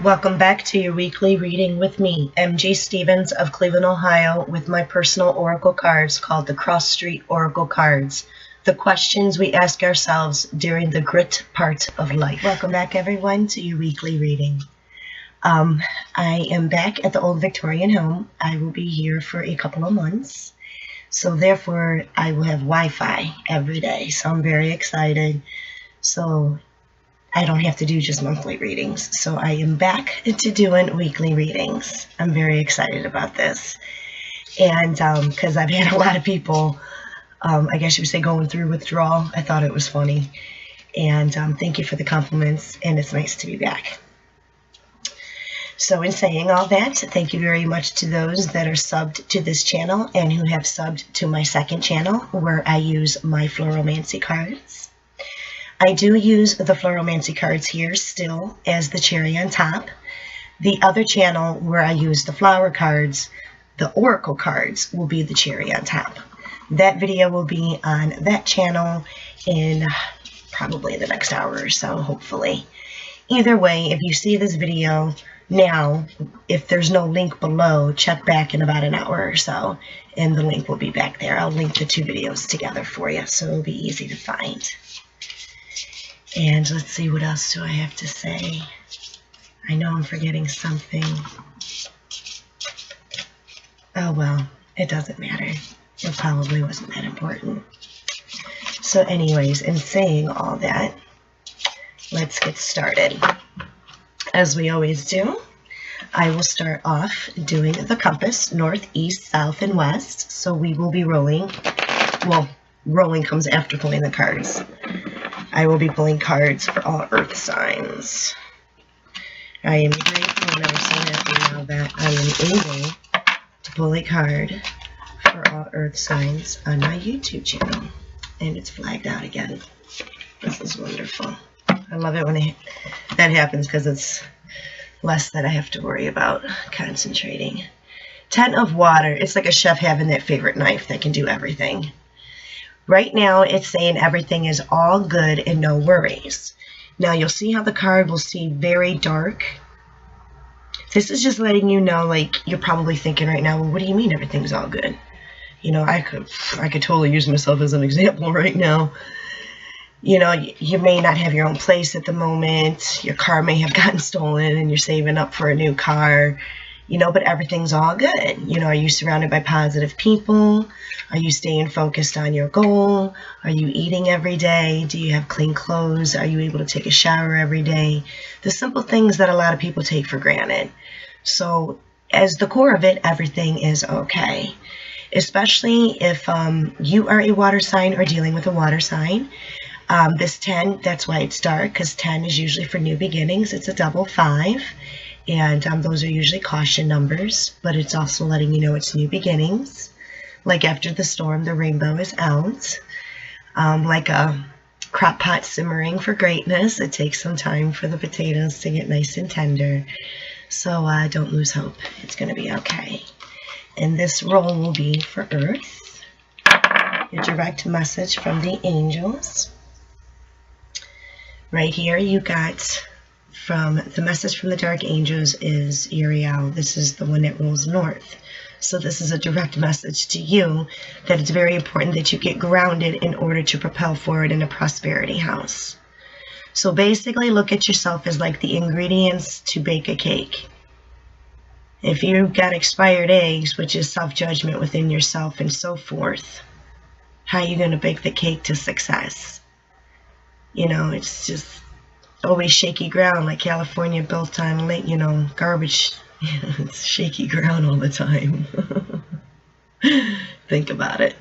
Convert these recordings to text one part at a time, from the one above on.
Welcome back to your weekly reading with me, MG Stevens of Cleveland, Ohio, with my personal oracle cards called the Cross Street Oracle Cards. The questions we ask ourselves during the grit part of life. Welcome back, everyone, to your weekly reading. I am back at the old Victorian home. I will be here for a couple of months. So therefore, I will have Wi-Fi every day. So I'm very excited. So I don't have to do just monthly readings. So I am back to doing weekly readings. I'm very excited about this. And because I've had a lot of people, I guess you would say, going through withdrawal. I thought it was funny. And thank you for the compliments. And it's nice to be back. So in saying all that, thank you very much to those that are subbed to this channel and who have subbed to my second channel where I use my Floromancy cards. I do use the Floromancy cards here still as the cherry on top. The other channel where I use the flower cards, the oracle cards, will be the cherry on top. That video will be on that channel in probably the next hour or so, hopefully. Either way, if you see this video now, if there's no link below, check back in about an hour or so, and the link will be back there. I'll link the two videos together for you, so it'll be easy to find. And let's see, what else do I have to say? I know I'm forgetting something. Oh well, it doesn't matter. It probably wasn't that important. So anyways, in saying all that, let's get started. As we always do, I will start off doing the compass, north, east, south, and west. So we will be rolling. Well, rolling comes after pulling the cards. I will be pulling cards for all earth signs. I am grateful and I'm so happy now that I am able to pull a card for all earth signs on my YouTube channel. And it's flagged out again. This is wonderful. I love it when that happens because it's less that I have to worry about concentrating. 10 of water. It's like a chef having that favorite knife that can do everything. Right now, it's saying everything is all good and no worries. Now, you'll see how the card will seem very dark. This is just letting you know, like, you're probably thinking right now, well, what do you mean everything's all good? You know, I could totally use myself as an example right now. You know, you may not have your own place at the moment. Your car may have gotten stolen and you're saving up for a new car. You know, but everything's all good. You know, are you surrounded by positive people? Are you staying focused on your goal? Are you eating every day? Do you have clean clothes? Are you able to take a shower every day? The simple things that a lot of people take for granted. So as the core of it, everything is okay. Especially if you are a water sign or dealing with a water sign. This 10, that's why it's dark, because 10 is usually for new beginnings. It's a double 5. And those are usually caution numbers, but it's also letting you know it's new beginnings. Like after the storm, the rainbow is out. Like a crock pot simmering for greatness. It takes some time for the potatoes to get nice and tender. So don't lose hope. It's going to be okay. And this roll will be for Earth. Your direct message from the angels. Right here you got from the message from the dark angels is Uriel. This is the one that rolls north. So this is a direct message to you that it's very important that you get grounded in order to propel forward in a prosperity house. So basically look at yourself as like the ingredients to bake a cake. If you've got expired eggs, which is self-judgment within yourself and so forth, how are you going to bake the cake to success? You know, it's just always shaky ground, like California built on lake, you know, garbage. It's shaky ground all the time. Think about it.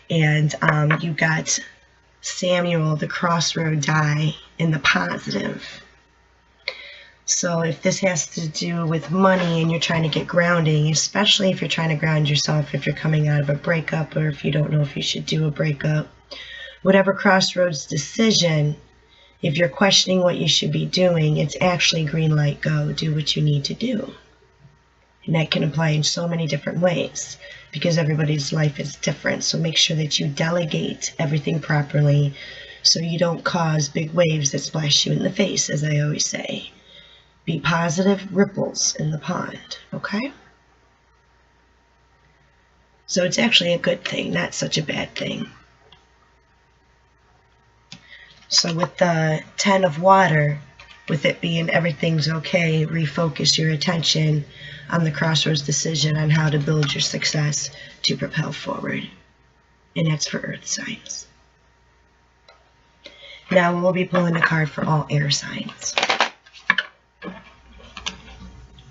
And you got Samuel, the crossroad die, in the positive. So if this has to do with money and you're trying to get grounding, especially if you're trying to ground yourself, if you're coming out of a breakup or if you don't know if you should do a breakup, whatever crossroads decision, if you're questioning what you should be doing, it's actually green light, go, do what you need to do. And that can apply in so many different ways because everybody's life is different. So make sure that you delegate everything properly so you don't cause big waves that splash you in the face, as I always say. Be positive ripples in the pond, okay? So it's actually a good thing, not such a bad thing. So with the 10 of water, with it being everything's okay, refocus your attention on the crossroads decision on how to build your success to propel forward. And that's for earth signs. Now we'll be pulling a card for all air signs.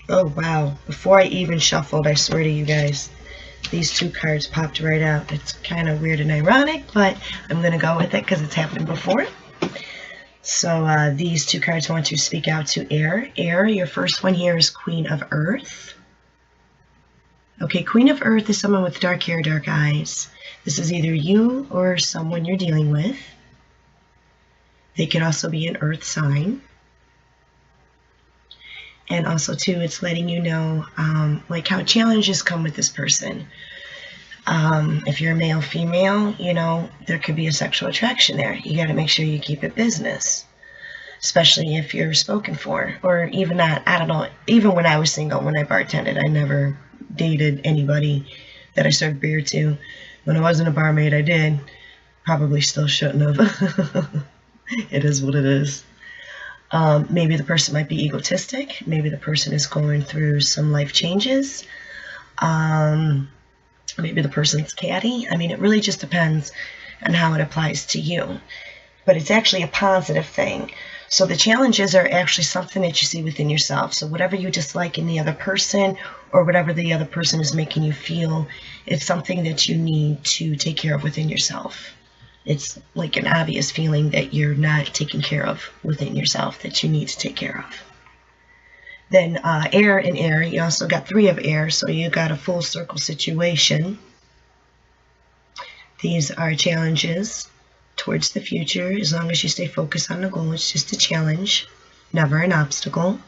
Oh wow, before I even shuffled, I swear to you guys, these two cards popped right out. It's kind of weird and ironic, but I'm going to go with it because it's happened before. So these two cards want to speak out to air. Air, your first one here is Queen of Earth. Okay, Queen of Earth is someone with dark hair, dark eyes. This is either you or someone you're dealing with. They could also be an earth sign. And also, too, it's letting you know like how challenges come with this person. If you're male, female, you know, there could be a sexual attraction there. You got to make sure you keep it business, especially if you're spoken for, or even that, I don't know, even when I was single, when I bartended, I never dated anybody that I served beer to. When I wasn't a barmaid, I did. Probably still shouldn't have. It is what it is. Maybe the person might be egotistic. Maybe the person is going through some life changes. Maybe the person's catty. I mean, it really just depends on how it applies to you. But it's actually a positive thing. So the challenges are actually something that you see within yourself. So whatever you dislike in the other person, or whatever the other person is making you feel, it's something that you need to take care of within yourself. It's like an obvious feeling that you're not taking care of within yourself that you need to take care of. Then air and air, you also got 3 of air, so you got a full circle situation. These are challenges towards the future. As long as you stay focused on the goal, it's just a challenge, never an obstacle.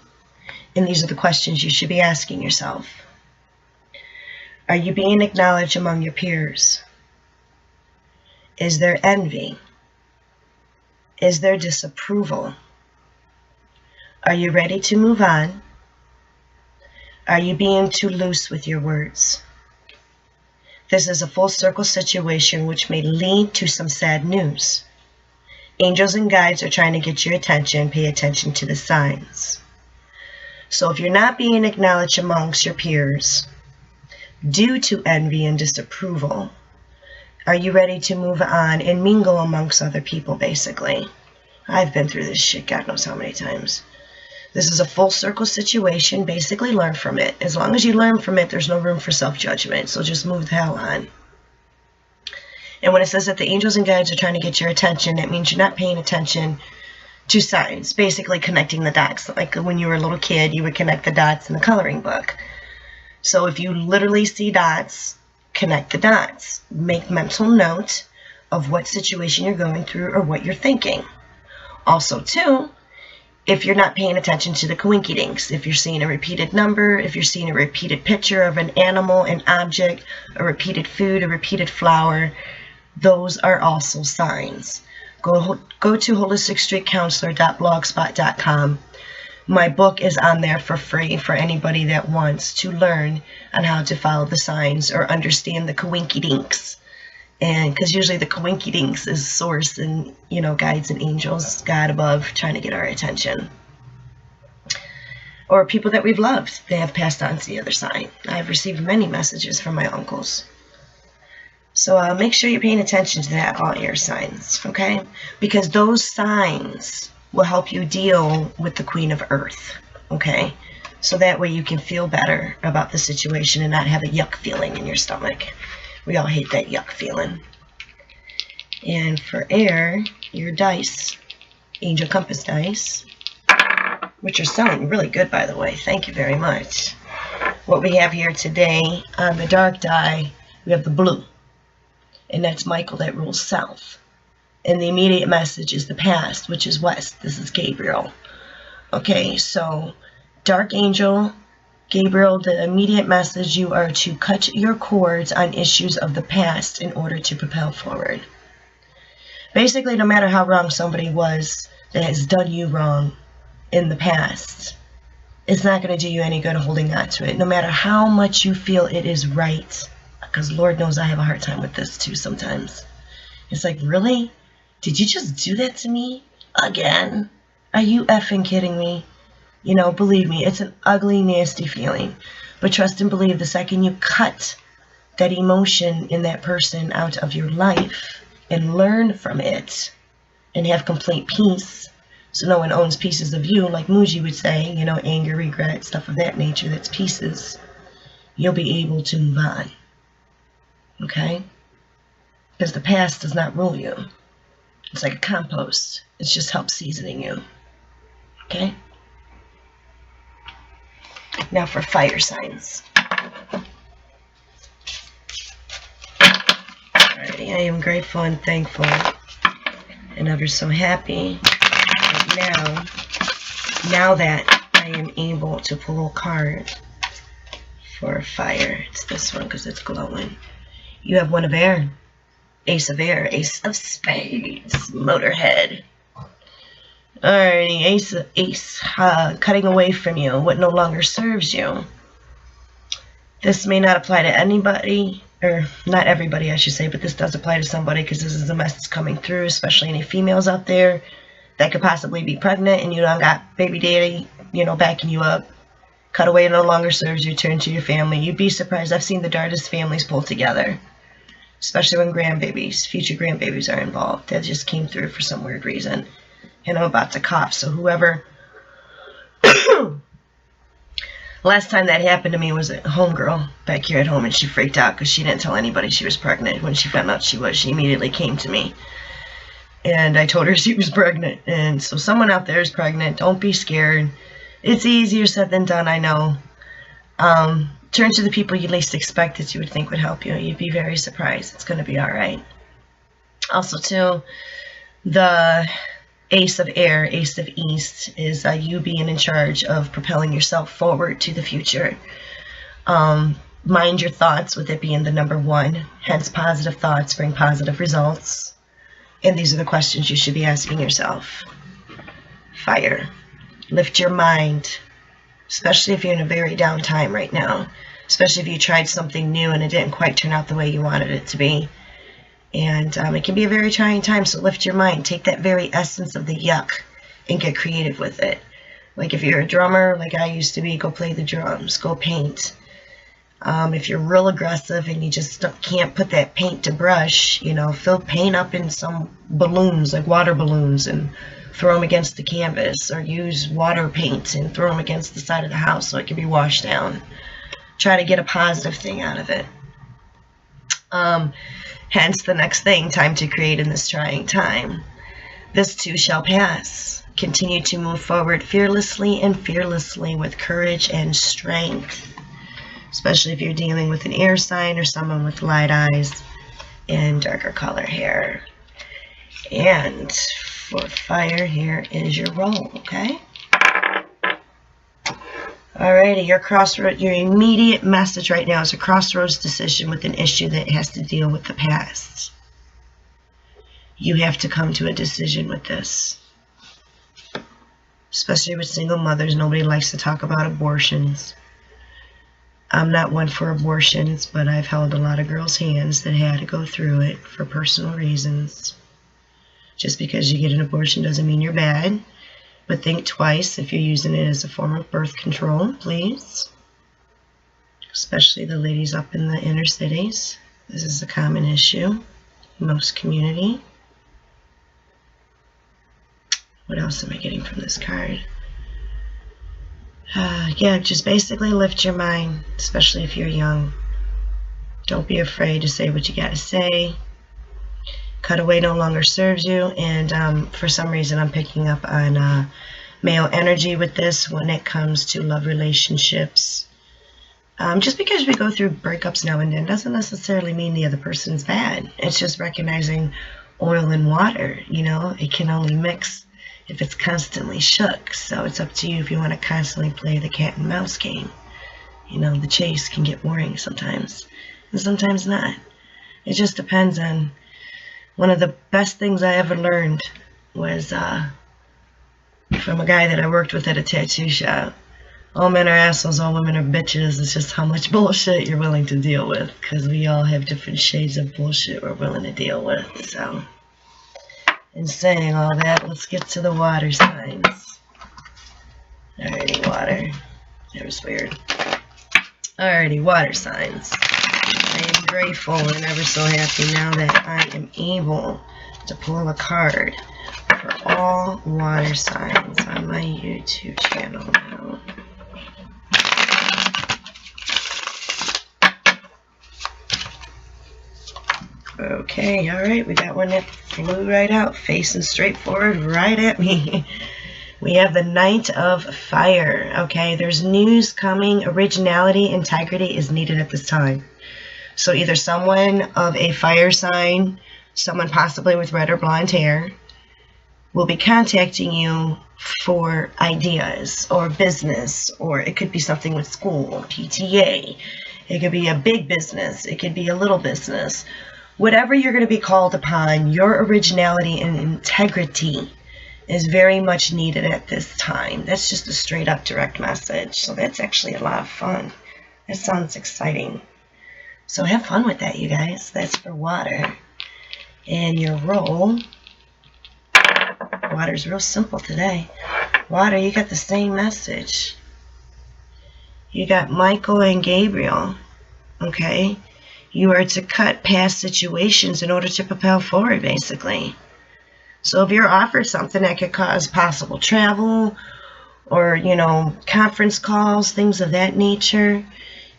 And these are the questions you should be asking yourself. Are you being acknowledged among your peers? Is there envy? Is there disapproval? Are you ready to move on? Are you being too loose with your words? This is a full circle situation which may lead to some sad news. Angels and guides are trying to get your attention. Pay attention to the signs. So if you're not being acknowledged amongst your peers due to envy and disapproval, are you ready to move on and mingle amongst other people, basically? I've been through this shit God knows how many times. This is a full circle situation. Basically, learn from it. As long as you learn from it, there's no room for self-judgment. So just move the hell on. And when it says that the angels and guides are trying to get your attention, that means you're not paying attention to signs. Basically connecting the dots. Like when you were a little kid, you would connect the dots in the coloring book. So if you literally see dots, connect the dots. Make mental note of what situation you're going through or what you're thinking. Also, too, if you're not paying attention to the coinkydinks, if you're seeing a repeated number, if you're seeing a repeated picture of an animal, an object, a repeated food, a repeated flower, those are also signs. Go to holisticstreetcounselor.blogspot.com. My book is on there for free for anybody that wants to learn on how to follow the signs or understand the coinkydinks. And because usually the coinkydinks is source and, you know, guides and angels, God above, trying to get our attention. Or people that we've loved, they have passed on to the other side. I've received many messages from my uncles. So make sure you're paying attention to that, all air signs, okay? Because those signs will help you deal with the Queen of Earth, okay? So that way you can feel better about the situation and not have a yuck feeling in your stomach. We all hate that yuck feeling. And for air, your dice, Angel Compass dice, which are selling really good, by the way. Thank you very much. What we have here today on the dark die, we have the blue. And that's Michael that rules south. And the immediate message is the past, which is west. This is Gabriel. Okay, so Dark Angel, Gabriel, the immediate message, you are to cut your cords on issues of the past in order to propel forward. Basically, no matter how wrong somebody was that has done you wrong in the past, It's not going to do you any good holding on to it, no matter how much you feel it is right. Because Lord knows I have a hard time with this too sometimes. It's like, really? Did you just do that to me? Again? Are you effing kidding me? You know, believe me, it's an ugly, nasty feeling. But trust and believe, the second you cut that emotion in that person out of your life and learn from it and have complete peace, so no one owns pieces of you, like Muji would say, you know, anger, regret, stuff of that nature, that's pieces, you'll be able to move on. Okay? Because the past does not rule you. It's like a compost. It just helps seasoning you. Okay? Now for fire signs. Alrighty, I am grateful and thankful and ever so happy that now that I am able to pull a card for fire. It's this one because it's glowing. You have one of air. Ace of air, ace of spades, motorhead. Alrighty, ace, cutting away from you, what no longer serves you. This may not apply to anybody, or not everybody I should say, but this does apply to somebody because this is a message coming through, especially any females out there that could possibly be pregnant and you don't got baby daddy, you know, backing you up. Cut away no longer serves you, turn to your family. You'd be surprised, I've seen the darndest families pull together. Especially when grandbabies, future grandbabies are involved. That just came through for some weird reason. And I'm about to cough, so whoever... Last time that happened to me was a homegirl back here at home, and she freaked out because she didn't tell anybody she was pregnant. When she found out she was, she immediately came to me. And I told her she was pregnant. And so someone out there is pregnant. Don't be scared. It's easier said than done, I know. Turn to the people you least expect that you would think would help you. You'd be very surprised. It's going to be all right. Also, too, the ace of air, ace of east, is you being in charge of propelling yourself forward to the future. Mind your thoughts, with it being the number one. Hence, positive thoughts bring positive results. And these are the questions you should be asking yourself. Fire. Lift your mind. Especially if you're in a very down time right now. Especially if you tried something new and it didn't quite turn out the way you wanted it to be. And it can be a very trying time, so lift your mind. Take that very essence of the yuck and get creative with it. Like if you're a drummer, like I used to be, go play the drums, go paint. If you're real aggressive and you just can't put that paint to brush, you know, fill paint up in some balloons, like water balloons, and throw them against the canvas, or use water paint and throw them against the side of the house so it can be washed down. Try to get a positive thing out of it. Hence the next thing, time to create in this trying time. This too shall pass. Continue to move forward fearlessly and fearlessly with courage and strength. Especially if you're dealing with an air sign or someone with light eyes and darker color hair. And for fire, here is your roll, okay? Alrighty, your immediate message right now is a crossroads decision with an issue that has to deal with the past. You have to come to a decision with this. Especially with single mothers, nobody likes to talk about abortions. I'm not one for abortions, but I've held a lot of girls' hands that had to go through it for personal reasons. Just because you get an abortion doesn't mean you're bad. But think twice if you're using it as a form of birth control, please. Especially the ladies up in the inner cities. This is a common issue in most community. What else am I getting from this card? Yeah, just basically lift your mind, especially if you're young. Don't be afraid to say what you got to say. Cut away no longer serves you, and for some reason I'm picking up on male energy with this when it comes to love relationships. Just because we go through breakups now and then doesn't necessarily mean the other person's bad. It's just recognizing oil and water, you know. It can only mix if it's constantly shook, so it's up to you if you want to constantly play the cat and mouse game. You know, the chase can get boring sometimes, and sometimes not. It just depends on. One of the best things I ever learned was from a guy that I worked with at a tattoo shop. all men are assholes, all women are bitches. It's just how much bullshit you're willing to deal with, because we all have different shades of bullshit we're willing to deal with. So, in saying all that, let's get to the water signs. Alrighty, water. That was weird. Alrighty, water signs. I am grateful and ever so happy now that I am able to pull a card for all water signs on my YouTube channel now. Okay, alright, we got one that flew right out, facing straight forward right at me. We have the Knight of Fire. Okay, there's news coming. Originality, integrity is needed at this time. So either someone of a fire sign, someone possibly with red or blonde hair, will be contacting you for ideas or business, or it could be something with school, PTA. It could be a big business. It could be a little business. Whatever you're going to be called upon, your originality and integrity is very much needed at this time. That's just a straight up direct message. So that's actually a lot of fun. That sounds exciting. So have fun with that, you guys. That's for water. And your roll. Water's real simple today. Water, you got the same message. You got Michael and Gabriel. Okay? You are to cut past situations in order to propel forward, basically. So if you're offered something that could cause possible travel or, conference calls, things of that nature,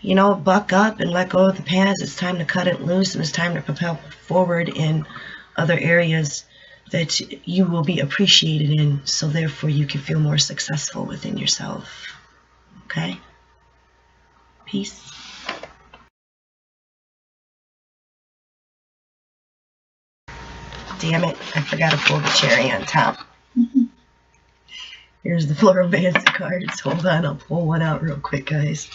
buck up and let go of the past. It's time to cut it loose, and it's time to propel forward in other areas that you will be appreciated in, so therefore you can feel more successful within yourself. Okay? Peace. Damn it, I forgot to pull the cherry on top. Here's the Floromancy cards. Hold on, I'll pull one out real quick, guys.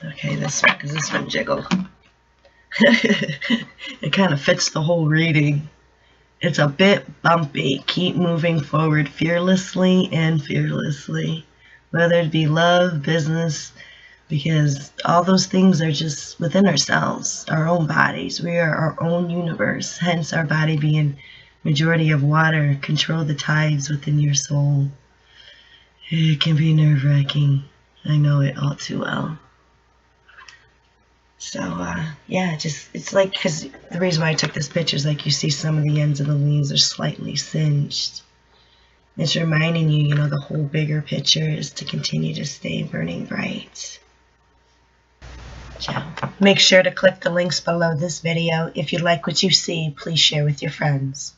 Okay, this one, because this one jiggled. It kind of fits the whole reading. It's a bit bumpy. Keep moving forward fearlessly and fearlessly. Whether it be love, business, because all those things are just within ourselves, our own bodies. We are our own universe, hence our body being majority of water. Control the tides within your soul. It can be nerve-wracking. I know it all too well. So, yeah, it's like, because the reason why I took this picture is like you see some of the ends of the leaves are slightly singed. It's reminding you, the whole bigger picture is to continue to stay burning bright. Ciao. Make sure to click the links below this video. If you like what you see, please share with your friends.